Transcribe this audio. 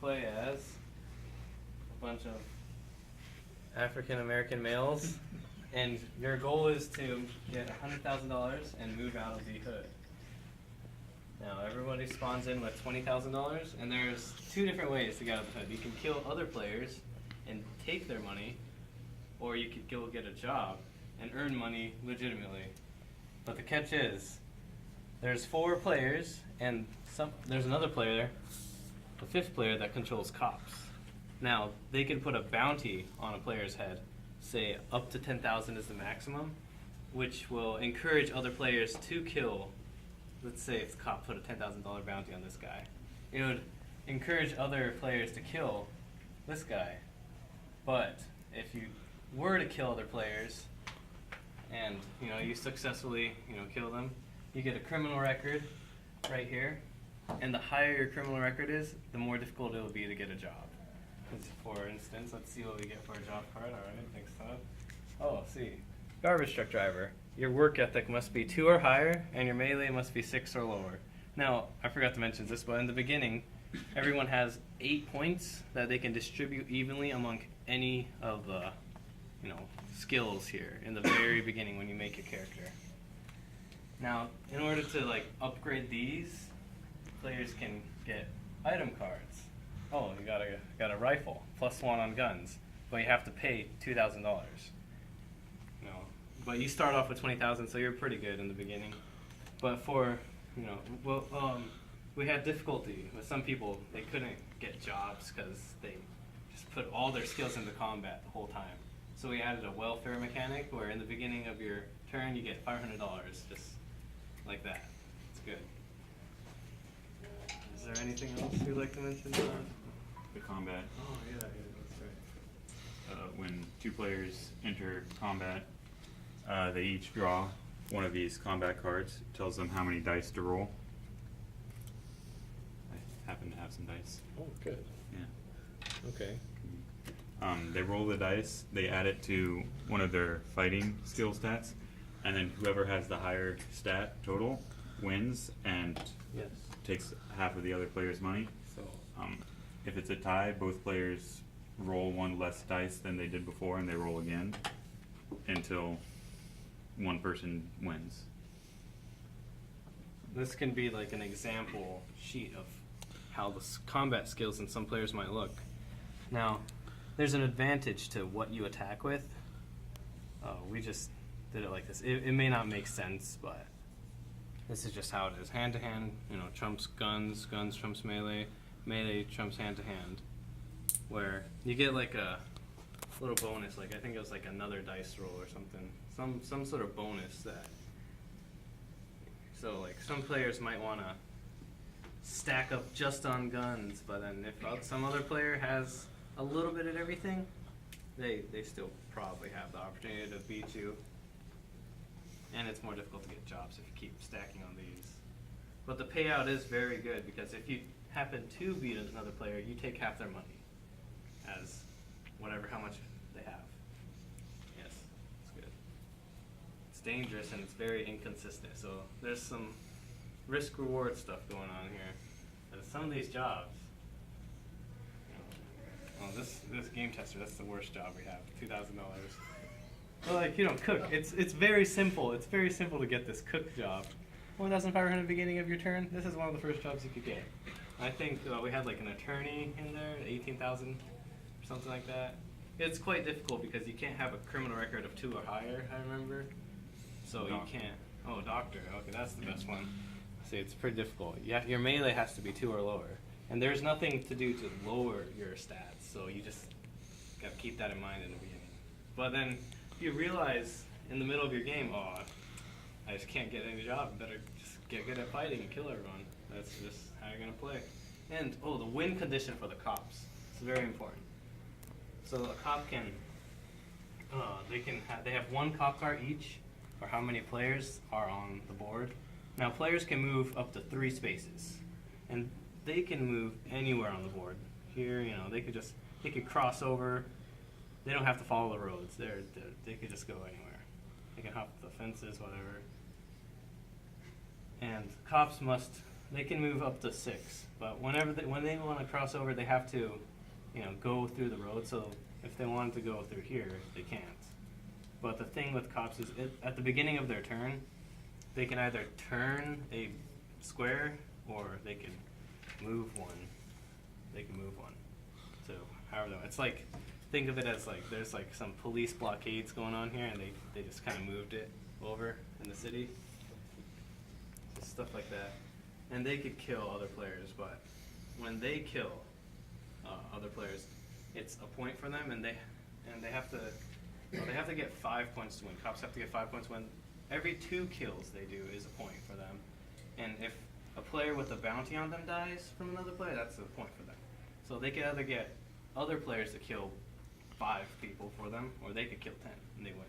play as a bunch of African American males, and your goal is to get $100,000 and move out of the hood. Now everybody spawns in with $20,000, and there's two different ways to get out of the hood. You can kill other players and take their money, or you could go get a job and earn money legitimately. But the catch is, there's 4 players, and there's another player, the 5th player, that controls cops. Now, they can put a bounty on a player's head, say up to 10,000 is the maximum, which will encourage other players to kill. Let's say if the cop put a $10,000 bounty on this guy. It would encourage other players to kill this guy. But if you were to kill other players, and you successfully kill them, you get a criminal record right here. And the higher your criminal record is, the more difficult it will be to get a job. For instance, let's see what we get for a job card. All right, thanks, Todd. Oh, see. Garbage truck driver. Your work ethic must be 2 or higher, and your melee must be 6 or lower. Now, I forgot to mention this, but in the beginning, everyone has 8 points that they can distribute evenly among any of the skills here in the very beginning when you make your character. Now, in order to upgrade these, players can get item cards. Oh, you got a rifle, +1 on guns, but you have to pay $2,000. No, but you start off with 20,000, so you're pretty good in the beginning. But for we had difficulty with some people. They couldn't get jobs because they just put all their skills into combat the whole time. So we added a welfare mechanic where in the beginning of your turn you get $500, just like that. It's good. Is there anything else you'd like to mention? The combat. Oh yeah, that's right. When 2 players enter combat, they each draw one of these combat cards. It tells them how many dice to roll. I happen to have some dice. Oh, good. Yeah. Okay. They roll the dice, they add it to one of their fighting skill stats, and then whoever has the higher stat total wins and Yes. takes half of the other player's money. So If it's a tie, both players roll 1 less dice than they did before, and they roll again until one person wins. this can be like an example sheet of how the combat skills in some players might look. Now, there's an advantage to what you attack with. We just did it like this. It may not make sense, but this is just how it is. Hand to hand, trumps guns, guns trumps melee, melee trumps hand to hand. Where you get like a little bonus, I think it was like another dice roll or something. Some sort of bonus that. So some players might want to stack up just on guns, but then if some other player has a little bit of everything, they still probably have the opportunity to beat you. And it's more difficult to get jobs if you keep stacking on these. But the payout is very good because if you happen to beat another player, you take half their money as how much they have. Yes, it's good. It's dangerous and it's very inconsistent. So there's some risk-reward stuff going on here. And some of these jobs, this game tester, that's the worst job we have, $2,000. Well, cook. It's very simple. It's very simple to get this cook job. 1,500 at the beginning of your turn. This is one of the first jobs you could get. I think we had an attorney in there, 18,000 or something like that. It's quite difficult because you can't have a criminal record of 2 or higher, I remember. So you can't. Oh, doctor. Okay, that's the best one. See, it's pretty difficult. Your melee has to be 2 or lower. And there's nothing to do to lower your stats, so you just got to keep that in mind in the beginning. But then you realize in the middle of your game, I just can't get any job. I better just get good at fighting and kill everyone. That's just how you're going to play. And, the win condition for the cops. It's very important. So a cop can, they have 1 cop car each, or how many players are on the board. Now players can move up to 3 spaces. And they can move anywhere on the board. Here, they could cross over. They don't have to follow the roads. They could just go anywhere. They can hop the fences, whatever. And cops must They can move up to 6, but when they want to cross over, they have to, go through the road. So if they wanted to go through here, they can't. But the thing with cops is, at the beginning of their turn, they can either turn a square or they can move one. They can move one. So however, it's like, think of it as like there's like some police blockades going on here, and they just kind of moved it over in the city. Just stuff like that. And they could kill other players, but when they kill other players, it's a point for them, and they have to get 5 points to win. Cops have to get 5 points to win. Every 2 kills they do is a point for them, and if a player with a bounty on them dies from another player, that's a point for them. So they could either get other players to kill 5 people for them, or they could kill 10 and they win.